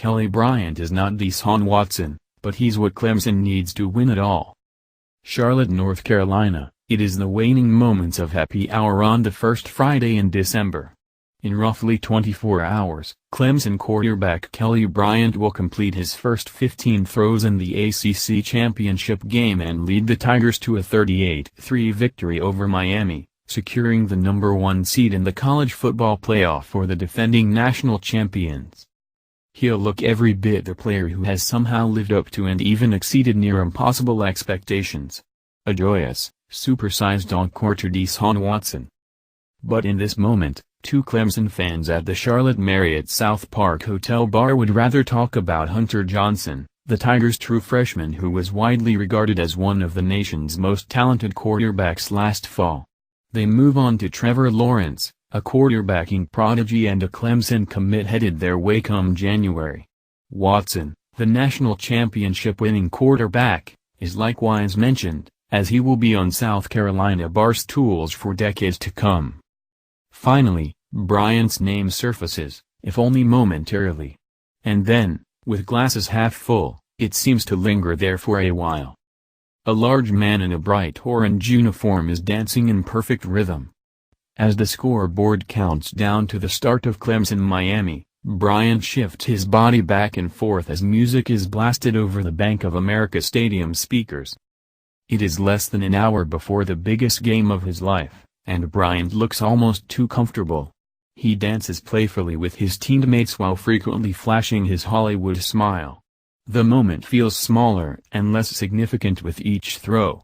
Kelly Bryant is not Deshaun Watson, but he's what Clemson needs to win it all. Charlotte, North Carolina, it is the waning moments of happy hour on the first Friday in December. In roughly 24 hours, Clemson quarterback Kelly Bryant will complete his first 15 throws in the ACC championship game and lead the Tigers to a 38-3 victory over Miami, securing the #1 seed in the college football playoff for the defending national champions. He'll look every bit the player who has somehow lived up to and even exceeded near impossible expectations. A joyous, supersized encore to Deshaun Watson. But in this moment, two Clemson fans at the Charlotte Marriott South Park Hotel bar would rather talk about Hunter Johnson, the Tigers' true freshman who was widely regarded as one of the nation's most talented quarterbacks last fall. They move on to Trevor Lawrence, a quarterbacking prodigy and a Clemson commit headed their way come January. Watson, the national championship-winning quarterback, is likewise mentioned, as he will be on South Carolina barstools for decades to come. Finally, Bryant's name surfaces, if only momentarily. And then, with glasses half full, it seems to linger there for a while. A large man in a bright orange uniform is dancing in perfect rhythm. As the scoreboard counts down to the start of Clemson-Miami, Bryant shifts his body back and forth as music is blasted over the Bank of America Stadium speakers. It is less than an hour before the biggest game of his life, and Bryant looks almost too comfortable. He dances playfully with his teammates while frequently flashing his Hollywood smile. The moment feels smaller and less significant with each throw.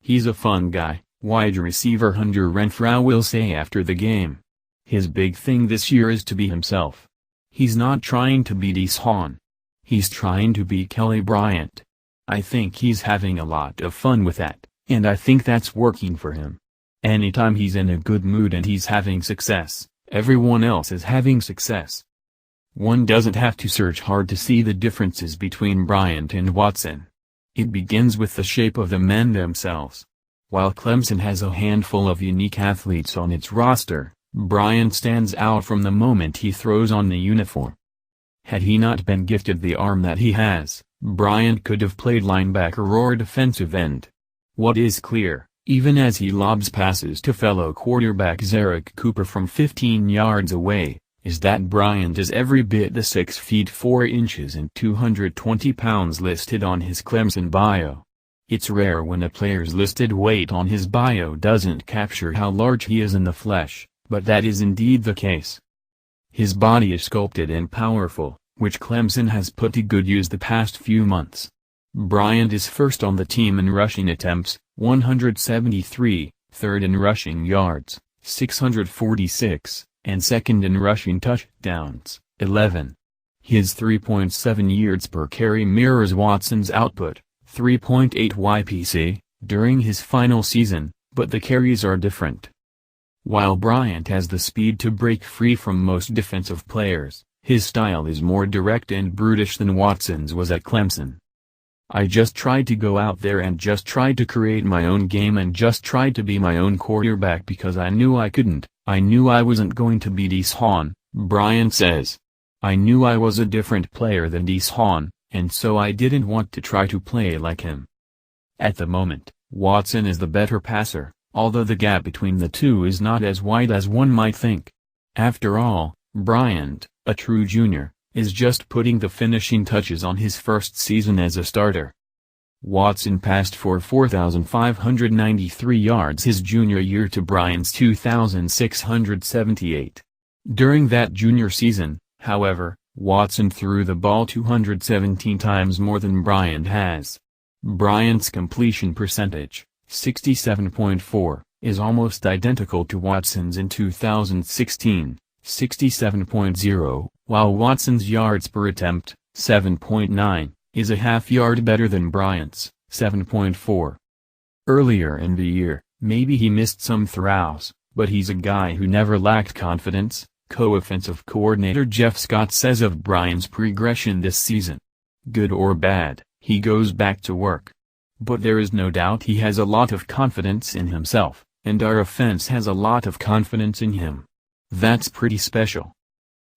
"He's a fun guy," wide receiver Hunter Renfrow will say after the game. "His big thing this year is to be himself. He's not trying to be Deshaun. He's trying to be Kelly Bryant. I think he's having a lot of fun with that, and I think that's working for him. Anytime he's in a good mood and he's having success, everyone else is having success." One doesn't have to search hard to see the differences between Bryant and Watson. It begins with the shape of the men themselves. While Clemson has a handful of unique athletes on its roster, Bryant stands out from the moment he throws on the uniform. Had he not been gifted the arm that he has, Bryant could have played linebacker or defensive end. What is clear, even as he lobs passes to fellow quarterback Zerrick Cooper from 15 yards away, is that Bryant is every bit the 6 feet 4 inches and 220 pounds listed on his Clemson bio. It's rare when a player's listed weight on his bio doesn't capture how large he is in the flesh, but that is indeed the case. His body is sculpted and powerful, which Clemson has put to good use the past few months. Bryant is first on the team in rushing attempts, 173, third in rushing yards, 646, and second in rushing touchdowns, 11. His 3.7 yards per carry mirrors Watson's output, 3.8 YPC, during his final season, but the carries are different. While Bryant has the speed to break free from most defensive players, his style is more direct and brutish than Watson's was at Clemson. "I just tried to go out there and just tried to create my own game and just tried to be my own quarterback because I knew I couldn't. I knew I wasn't going to be Deshaun," Bryant says. "I knew I was a different player than Deshaun, and so I didn't want to try to play like him." At the moment, Watson is the better passer, although the gap between the two is not as wide as one might think. After all, Bryant, a true junior, is just putting the finishing touches on his first season as a starter. Watson passed for 4,593 yards his junior year to Bryant's 2,678. During that junior season, however, Watson threw the ball 217 times more than Bryant has. Bryant's completion percentage, 67.4, is almost identical to Watson's in 2016, 67.0, while Watson's yards per attempt, 7.9, is a half yard better than Bryant's, 7.4. Earlier in the year, maybe he missed some throws, but he's a guy who never lacked confidence, co-offensive coordinator Jeff Scott says of Bryant's progression this season. Good or bad, he goes back to work. But there is no doubt he has a lot of confidence in himself, and our offense has a lot of confidence in him. That's pretty special.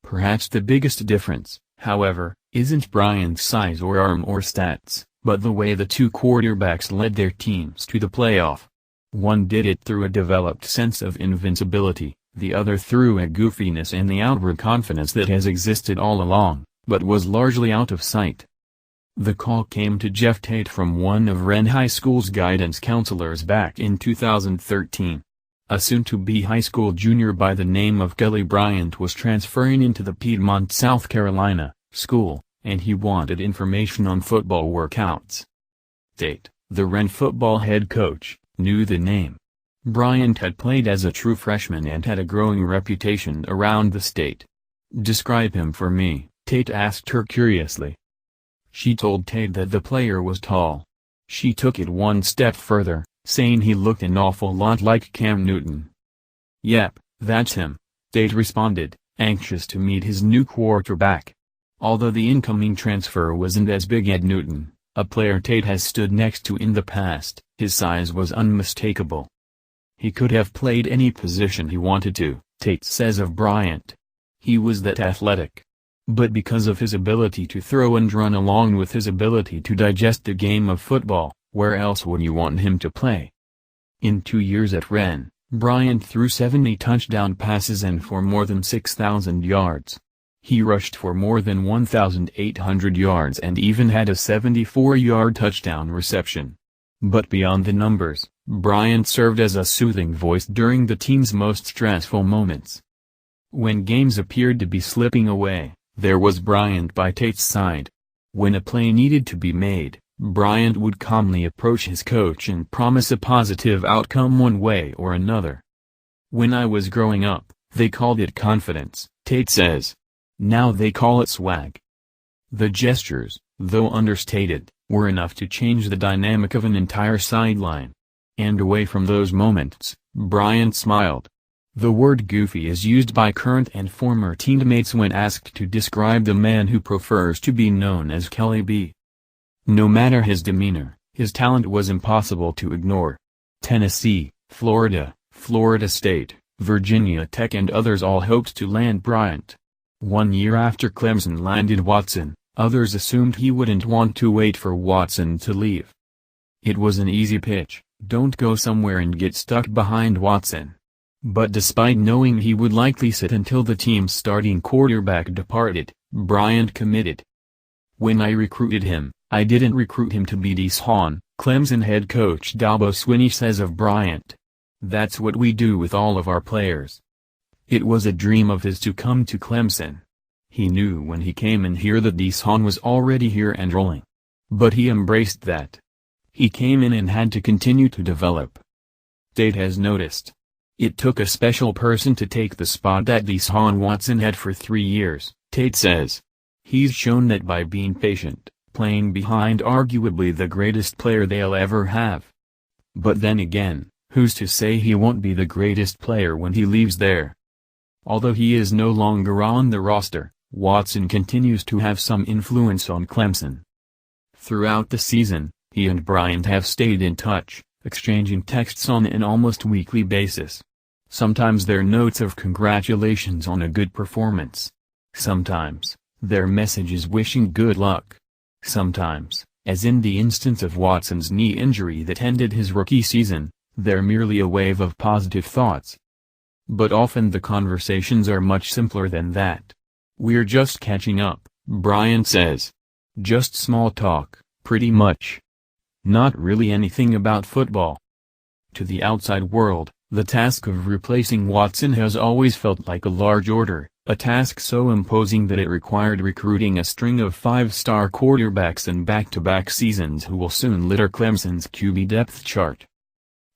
Perhaps the biggest difference, However, isn't Bryant's size or arm or stats, but the way the two quarterbacks led their teams to the playoff. One did it through a developed sense of invincibility, the other through a goofiness and the outward confidence that has existed all along, but was largely out of sight. The call came to Jeff Tate from one of Wren High School's guidance counselors back in 2013. A soon-to-be high school junior by the name of Kelly Bryant was transferring into the Piedmont, South Carolina, school, and he wanted information on football workouts. Tate, the Wren football head coach, knew the name. Bryant had played as a true freshman and had a growing reputation around the state. "Describe him for me," Tate asked her curiously. She told Tate that the player was tall. She took it one step further, saying he looked an awful lot like Cam Newton. "Yep, that's him," Tate responded, anxious to meet his new quarterback. Although the incoming transfer wasn't as big as Newton, a player Tate has stood next to in the past, his size was unmistakable. He could have played any position he wanted to, Tate says of Bryant. He was that athletic. But because of his ability to throw and run along with his ability to digest the game of football, where else would you want him to play? In 2 years at Wren, Bryant threw 70 touchdown passes and for more than 6,000 yards. He rushed for more than 1,800 yards and even had a 74-yard touchdown reception. But beyond the numbers, Bryant served as a soothing voice during the team's most stressful moments. When games appeared to be slipping away, there was Bryant by Tate's side. When a play needed to be made, Bryant would calmly approach his coach and promise a positive outcome one way or another. "When I was growing up, they called it confidence," Tate says. "Now they call it swag." The gestures, though understated, were enough to change the dynamic of an entire sideline. And away from those moments, Bryant smiled. The word goofy is used by current and former teammates when asked to describe the man who prefers to be known as Kelly B. No matter his demeanor, his talent was impossible to ignore. Tennessee, Florida, Florida State, Virginia Tech and others all hoped to land Bryant. 1 year after Clemson landed Watson, others assumed he wouldn't want to wait for Watson to leave. It was an easy pitch, don't go somewhere and get stuck behind Watson. But despite knowing he would likely sit until the team's starting quarterback departed, Bryant committed. "When I recruited him, I didn't recruit him to be Deshaun," Clemson head coach Dabo Swinney says of Bryant. "That's what we do with all of our players." It was a dream of his to come to Clemson. He knew when he came in here that Deshaun was already here and rolling. But he embraced that. He came in and had to continue to develop. Tate has noticed. It took a special person to take the spot that Deshaun Watson had for 3 years, Tate says. He's shown that by being patient, playing behind arguably the greatest player they'll ever have. But then again, who's to say he won't be the greatest player when he leaves there? Although he is no longer on the roster, Watson continues to have some influence on Clemson. Throughout the season, he and Bryant have stayed in touch, exchanging texts on an almost weekly basis. Sometimes they're notes of congratulations on a good performance. Sometimes, they're messages wishing good luck. Sometimes, as in the instance of Watson's knee injury that ended his rookie season, they're merely a wave of positive thoughts. But often the conversations are much simpler than that. "We're just catching up," Bryant says. "Just small talk, pretty much. Not really anything about football." To the outside world, the task of replacing Watson has always felt like a large order, a task so imposing that it required recruiting a string of 5-star quarterbacks in back-to-back seasons who will soon litter Clemson's QB depth chart.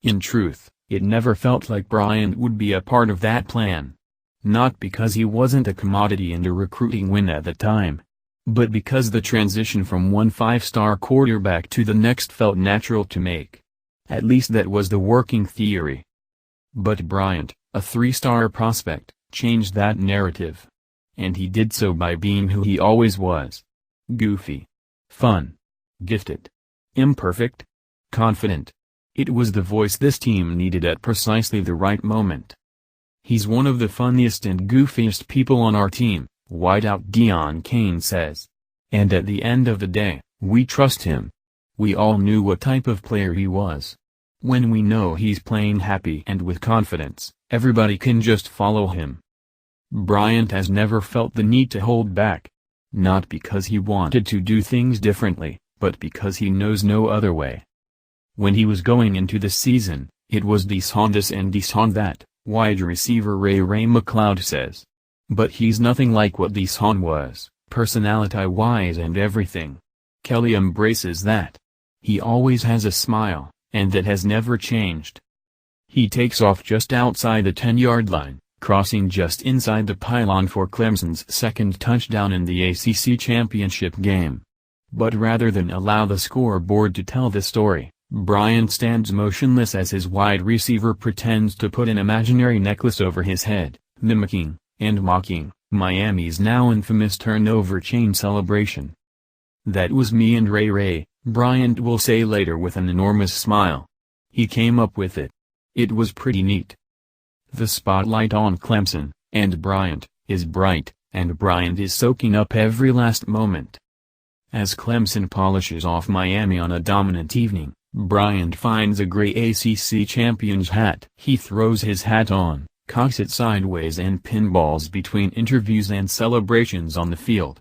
In truth, it never felt like Bryant would be a part of that plan. Not because he wasn't a commodity and a recruiting win at the time, but because the transition from one 5-star quarterback to the next felt natural to make. At least that was the working theory. But Bryant, a 3-star prospect, changed that narrative. And he did so by being who he always was. Goofy. Fun. Gifted. Imperfect. Confident. It was the voice this team needed at precisely the right moment. "He's one of the funniest and goofiest people on our team," wideout Deon Cain says. And at the end of the day, we trust him. We all knew what type of player he was. When we know he's playing happy and with confidence, everybody can just follow him. Bryant has never felt the need to hold back. Not because he wanted to do things differently, but because he knows no other way. When he was going into the season, it was Deshaun this and Deshaun that, wide receiver Ray McCloud says. But he's nothing like what Deshaun was, personality-wise and everything. Kelly embraces that. He always has a smile, and that has never changed. He takes off just outside the 10-yard line, crossing just inside the pylon for Clemson's second touchdown in the ACC championship game. But rather than allow the scoreboard to tell the story, Bryant stands motionless as his wide receiver pretends to put an imaginary necklace over his head, mimicking, and mocking, Miami's now infamous turnover chain celebration. "That was me and Ray," Bryant will say later with an enormous smile. He came up with it. It was pretty neat. The spotlight on Clemson, and Bryant, is bright, and Bryant is soaking up every last moment. As Clemson polishes off Miami on a dominant evening, Bryant finds a gray ACC champion's hat. He throws his hat on, cocks it sideways and pinballs between interviews and celebrations on the field.